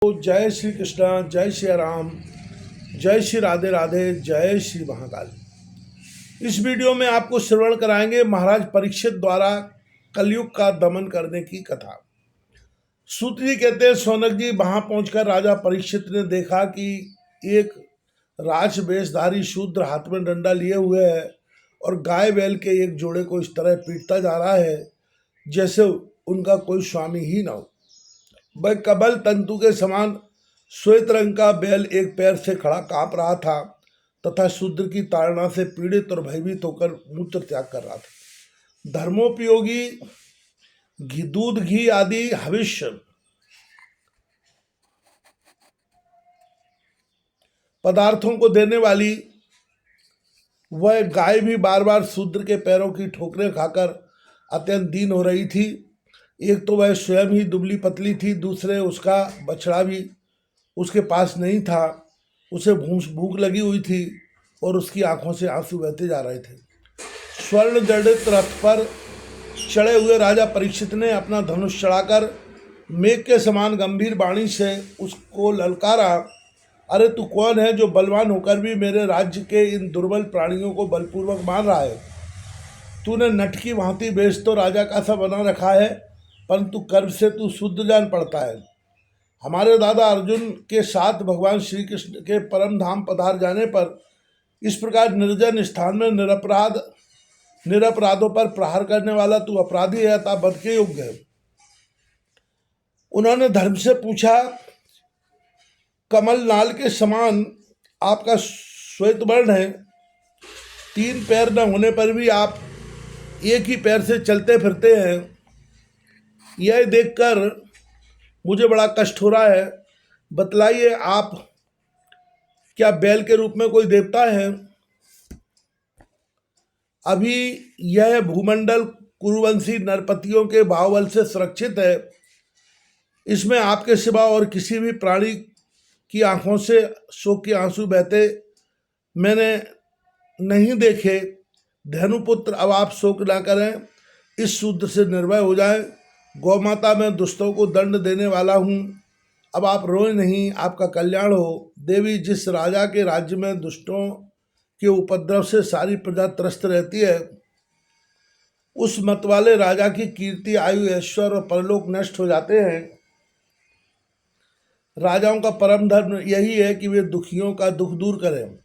तो जय श्री कृष्णा, जय श्री राम, जय श्री राधे राधे, जय श्री महाकाल। इस वीडियो में आपको श्रवण कराएंगे महाराज परीक्षित द्वारा कलयुग का दमन करने की कथा। सूत जी कहते हैं, सौनक जी वहां पहुंचकर राजा परीक्षित ने देखा कि एक राज वेशधारी शूद्र हाथ में डंडा लिए हुए है और गाय बैल के एक जोड़े को इस तरह पीटता जा रहा है जैसे उनका कोई स्वामी ही ना हो। वह कबल तंतु के समान श्वेत रंग का बैल एक पैर से खड़ा कांप रहा था तथा शूद्र की ताड़ना से पीड़ित और भयभीत होकर मूत्र त्याग कर रहा था। धर्मोपयोगी दूध, घी आदि हविष्य पदार्थों को देने वाली वह गाय भी बार बार शूद्र के पैरों की ठोकरें खाकर अत्यंत दीन हो रही थी। एक तो वह स्वयं ही दुबली पतली थी, दूसरे उसका बछड़ा भी उसके पास नहीं था। उसे भूख लगी हुई थी और उसकी आंखों से आंसू बहते जा रहे थे। स्वर्ण जड़ित रथ पर चढ़े हुए राजा परीक्षित ने अपना धनुष चढ़ाकर मेघ के समान गंभीर वाणी से उसको ललकारा, अरे तू कौन है जो बलवान होकर भी मेरे राज्य के इन दुर्बल प्राणियों को बलपूर्वक मार रहा है? तूने नट की भांति वेश तो राजा का सा बना रखा है, परंतु कर्म से तू शुद्ध जान पड़ता है। हमारे दादा अर्जुन के साथ भगवान श्री कृष्ण के परम धाम पधार जाने पर इस प्रकार निर्जन स्थान में निरपराधों पर प्रहार करने वाला तू अपराधी है अतः वध के योग्य है। उन्होंने धर्म से पूछा, कमल नाल के समान आपका श्वेत वर्ण है, 3 पैर न होने पर भी आप एक ही पैर से चलते फिरते हैं। यह देखकर मुझे बड़ा कष्ट हो रहा है। बतलाइए, आप क्या बैल के रूप में कोई देवता है? अभी यह भूमंडल कुरुवंशी नरपतियों के बाहुबल से सुरक्षित है। इसमें आपके सिवा और किसी भी प्राणी की आंखों से शोक के आंसू बहते मैंने नहीं देखे। धनुपुत्र, अब आप शोक ना करें, इस शूद्र से निर्भय हो जाएं। गौ माता मैं दुष्टों को दंड देने वाला हूँ, अब आप रोए नहीं, आपका कल्याण हो। देवी, जिस राजा के राज्य में दुष्टों के उपद्रव से सारी प्रजा त्रस्त रहती है, उस मतवाले राजा की कीर्ति, आयु, ऐश्वर्य और परलोक नष्ट हो जाते हैं। राजाओं का परम धर्म यही है कि वे दुखियों का दुख दूर करें।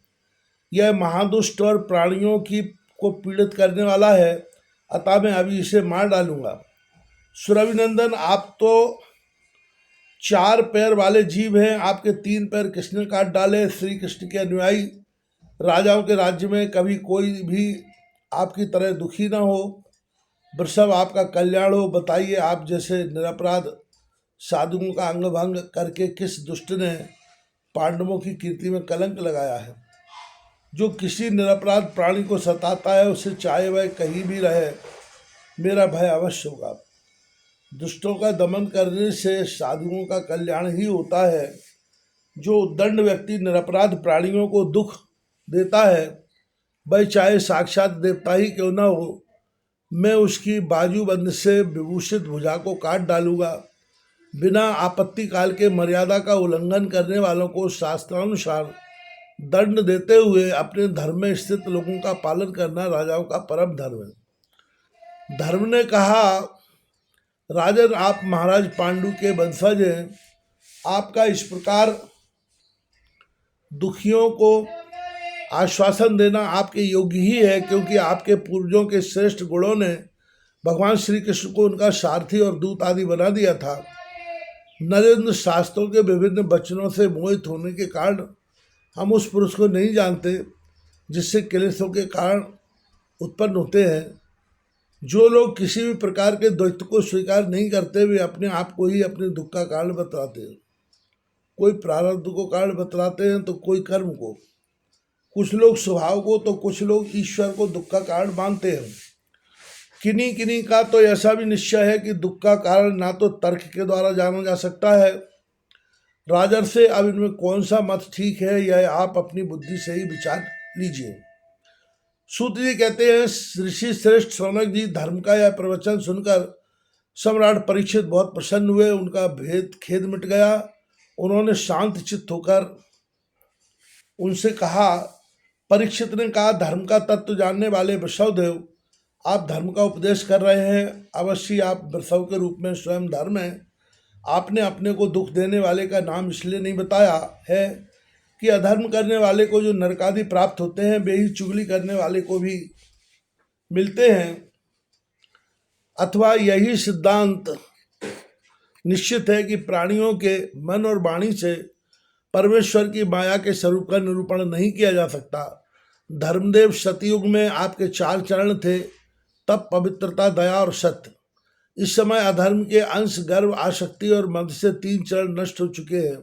यह महादुष्ट और प्राणियों को पीड़ित करने वाला है, अतः मैं अभी इसे मार डालूंगा। सुरभिनंदन, आप तो 4 पैर वाले जीव हैं, आपके 3 पैर किसने काट डाले? श्री कृष्ण के अनुयायी राजाओं के राज्य में कभी कोई भी आपकी तरह दुखी ना हो। वृषभ, आपका कल्याण हो। बताइए, आप जैसे निरपराध साधुओं का अंग भंग करके किस दुष्ट ने पांडवों की कीर्ति में कलंक लगाया है? जो किसी निरपराध प्राणी को सताता है, उसे चाहे वह कहीं भी रहे, मेरा भय अवश्य होगा। दुष्टों का दमन करने से साधुओं का कल्याण ही होता है। जो उद्दंड व्यक्ति निरपराध प्राणियों को दुख देता है, वह चाहे साक्षात देवता ही क्यों न हो, मैं उसकी बाजूबंद से विभूषित भुजा को काट डालूंगा। बिना आपत्ति काल के मर्यादा का उल्लंघन करने वालों को शास्त्रानुसार दंड देते हुए अपने धर्म में स्थित लोगों का पालन करना राजाओं का परम धर्म है। धर्म ने कहा, राजन, आप महाराज पांडु के वंशज हैं, आपका इस प्रकार दुखियों को आश्वासन देना आपके योग्य ही है, क्योंकि आपके पूर्वजों के श्रेष्ठ गुणों ने भगवान श्री कृष्ण को उनका सारथी और दूत आदि बना दिया था। नरेंद्र, शास्त्रों के विभिन्न वचनों से मोहित होने के कारण हम उस पुरुष को नहीं जानते जिससे क्लेशों के कारण उत्पन्न होते हैं। जो लोग किसी भी प्रकार के द्वैत को स्वीकार नहीं करते, वे अपने आप को ही अपने दुख का कारण बतलाते हैं। कोई प्रारब्ध को कारण बतलाते हैं तो कोई कर्म को, कुछ लोग स्वभाव को तो कुछ लोग ईश्वर को दुख का कारण मानते हैं। किन्हीं किन्हीं का तो ऐसा भी निश्चय है कि दुख का कारण ना तो तर्क के द्वारा जाना जा सकता है। राजन से अब इनमें कौन सा मत ठीक है, यह आप अपनी बुद्धि से ही विचार लीजिए। सूत जी कहते हैं, ऋषि श्रेष्ठ सौनक जी, धर्म का यह प्रवचन सुनकर सम्राट परीक्षित बहुत प्रसन्न हुए। उनका खेद मिट गया उन्होंने शांत चित्त होकर उनसे कहा। परीक्षित ने कहा, धर्म का तत्व जानने वाले वृषभदेव, आप धर्म का उपदेश कर रहे हैं। अवश्य आप वृषभ के रूप में स्वयं धर्म हैं। आपने अपने को दुख देने वाले का नाम इसलिए नहीं बताया है कि अधर्म करने वाले को जो नरकादि प्राप्त होते हैं वे ही चुगली करने वाले को भी मिलते हैं, अथवा यही सिद्धांत निश्चित है कि प्राणियों के मन और वाणी से परमेश्वर की माया के स्वरूप का निरूपण नहीं किया जा सकता। धर्मदेव, सतयुग में आपके 4 चरण थे, तप, पवित्रता, दया और सत्य। इस समय अधर्म के अंश, गर्व, आसक्ति और मद से 3 चरण नष्ट हो चुके हैं।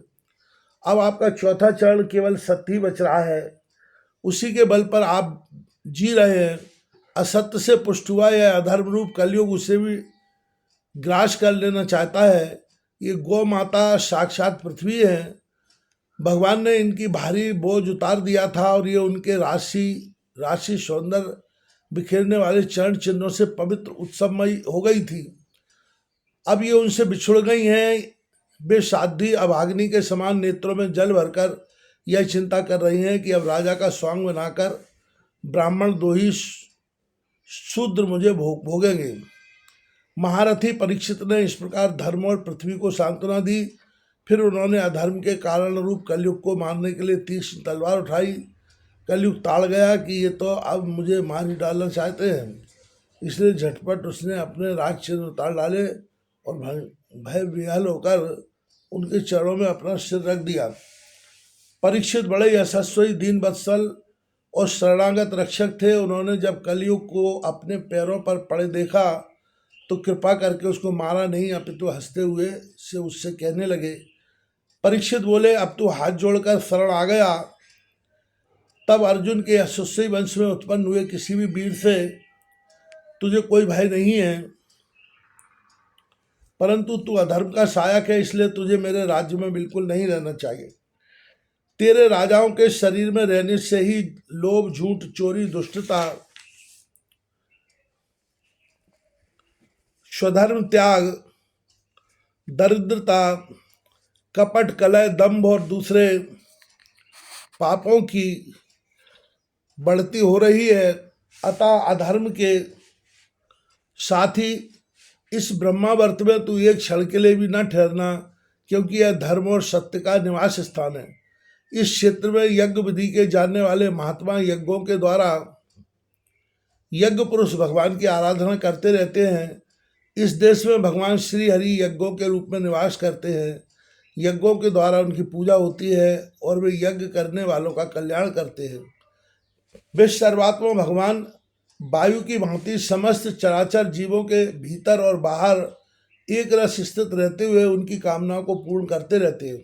अब आपका 4था चरण केवल सत्य ही बच रहा है। उसी के बल पर आप जी रहे हैं। असत्य से पुष्ट हुआ यह अधर्म रूप कलयुग उसे भी ग्रास कर लेना चाहता है। ये गौ माता साक्षात पृथ्वी है। भगवान ने इनकी भारी बोझ उतार दिया था और ये उनके राशि सौंदर्य बिखेरने वाले चरण चिन्हों से पवित्र उत्सवमयी हो गई थी। अब ये उनसे बिछुड़ गई हैं। वे साध्वी अभाग्नि के समान नेत्रों में जल भरकर यह चिंता कर रही हैं कि अब राजा का स्वांग बनाकर ब्राह्मण दोही शूद्र मुझे भोगेंगे। महारथी परीक्षित ने इस प्रकार धर्म और पृथ्वी को सांत्वना दी। फिर उन्होंने अधर्म के कारण रूप कलयुग को मारने के लिए तीक्ष्ण तलवार उठाई। कलयुग ताड़ गया कि ये तो अब मुझे मार ही डालना चाहते हैं, इसलिए झटपट उसने अपने राज चिन्ह उतार डाले और भय विह्वल होकर उनके चरणों में अपना सिर रख दिया। परीक्षित बड़े यशस्वी, दीन वत्सल और शरणागत रक्षक थे। उन्होंने जब कलयुग को अपने पैरों पर पड़े देखा तो कृपा करके उसको मारा नहीं, अपितु हंसते हुए से उससे कहने लगे। परीक्षित बोले, अब तू हाथ जोड़कर शरण आ गया। तब अर्जुन के यशस्वी वंश में उत्पन्न हुए किसी भी वीर से तुझे कोई भय नहीं है, परंतु तू अधर्म का सहायक है, इसलिए तुझे मेरे राज्य में बिल्कुल नहीं रहना चाहिए। तेरे राजाओं के शरीर में रहने से ही लोभ, झूठ, चोरी, दुष्टता, स्वधर्म त्याग, दरिद्रता, कपट, कलह, दंभ और दूसरे पापों की बढ़ती हो रही है। अतः अधर्म के साथ ही इस ब्रह्मावर्त में तू एक क्षण के लिए भी न ठहरना, क्योंकि यह धर्म और सत्य का निवास स्थान है। इस क्षेत्र में यज्ञ विधि के जानने वाले महात्मा यज्ञों के द्वारा यज्ञ पुरुष भगवान की आराधना करते रहते हैं। इस देश में भगवान श्री हरि यज्ञों के रूप में निवास करते हैं। यज्ञों के द्वारा उनकी पूजा होती है और वे यज्ञ करने वालों का कल्याण करते हैं। वे सर्वात्मा भगवान वायु की भांति समस्त चराचर जीवों के भीतर और बाहर एक रस स्थित रहते हुए उनकी कामनाओं को पूर्ण करते रहते हैं।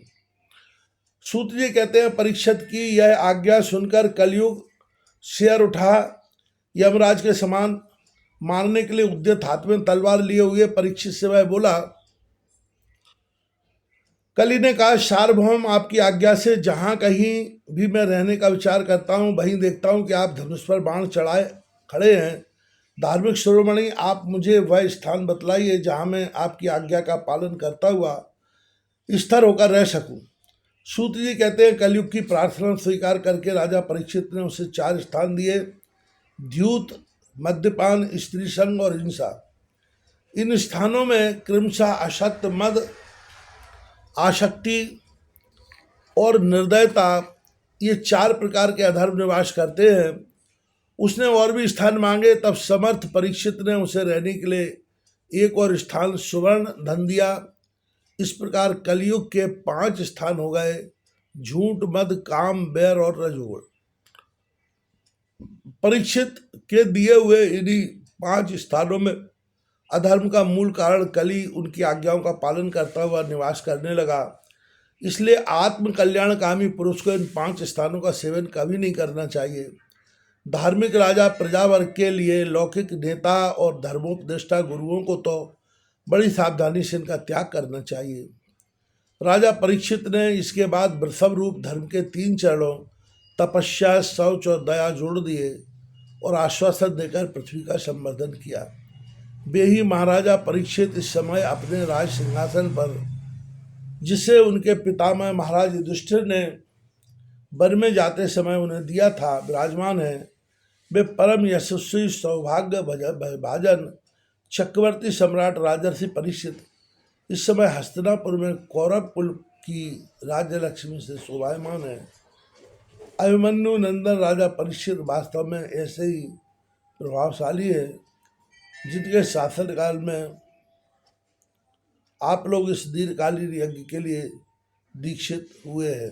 सूत जी कहते हैं, परीक्षित की यह आज्ञा सुनकर कलयुग शेर उठा। यमराज के समान मारने के लिए उद्यत हाथ में तलवार लिए हुए परीक्षित से वह बोला। कली ने कहा, सार्वभौम, आपकी आज्ञा से जहाँ कहीं भी मैं रहने का विचार करता हूँ वहीं देखता हूँ कि आप धनुष पर बाण चढ़ाए खड़े हैं। धार्मिक शिरोमणि, आप मुझे वह स्थान बतलाइए जहाँ मैं आपकी आज्ञा का पालन करता हुआ स्थिर होकर रह सकूं। सूत जी कहते हैं, कलयुग की प्रार्थना स्वीकार करके राजा परीक्षित ने उसे 4 स्थान दिए: द्यूत, मद्यपान, स्त्री संग और हिंसा। इन स्थानों में क्रमशः असत्य, मद, आसक्ति और निर्दयता, ये 4 प्रकार के अधर्म निवास करते हैं। उसने और भी स्थान मांगे, तब समर्थ परीक्षित ने उसे रहने के लिए एक और स्थान सुवर्ण धन दिया। इस प्रकार कलयुग के 5 स्थान हो गए: झूठ, मद, काम, बैर और रजोगुण। परीक्षित के दिए हुए इन्हीं 5 स्थानों में अधर्म का मूल कारण कली उनकी आज्ञाओं का पालन करता हुआ निवास करने लगा। इसलिए आत्म कल्याणकामी पुरुष को इन 5 स्थानों का सेवन कभी नहीं करना चाहिए। धार्मिक राजा प्रजावर्ग के लिए लौकिक नेता और धर्मोपदेष्टा गुरुओं को तो बड़ी सावधानी से इनका त्याग करना चाहिए। राजा परीक्षित ने इसके बाद वृषभ रूप धर्म के 3 चरणों तपस्या, शौच और दया जोड़ दिए और आश्वासन देकर पृथ्वी का संवर्धन किया। वे ही महाराजा परीक्षित इस समय अपने राज सिंहासन पर जिसे उनके पितामह महाराज युधिष्ठिर ने वन में जाते समय उन्हें दिया था, विराजमान है। वे परम यशस्वी सौभाग्य भाजन चक्रवर्ती सम्राट राजर्षि परीक्षित इस समय हस्तिनापुर में कौरव कुल की राज्य लक्ष्मी से शोभायमान है। अभिमन्यु नंदन राजा परीक्षित वास्तव में ऐसे ही प्रभावशाली है जिनके शासनकाल में आप लोग इस दीर्घकालीन यज्ञ के लिए दीक्षित हुए हैं।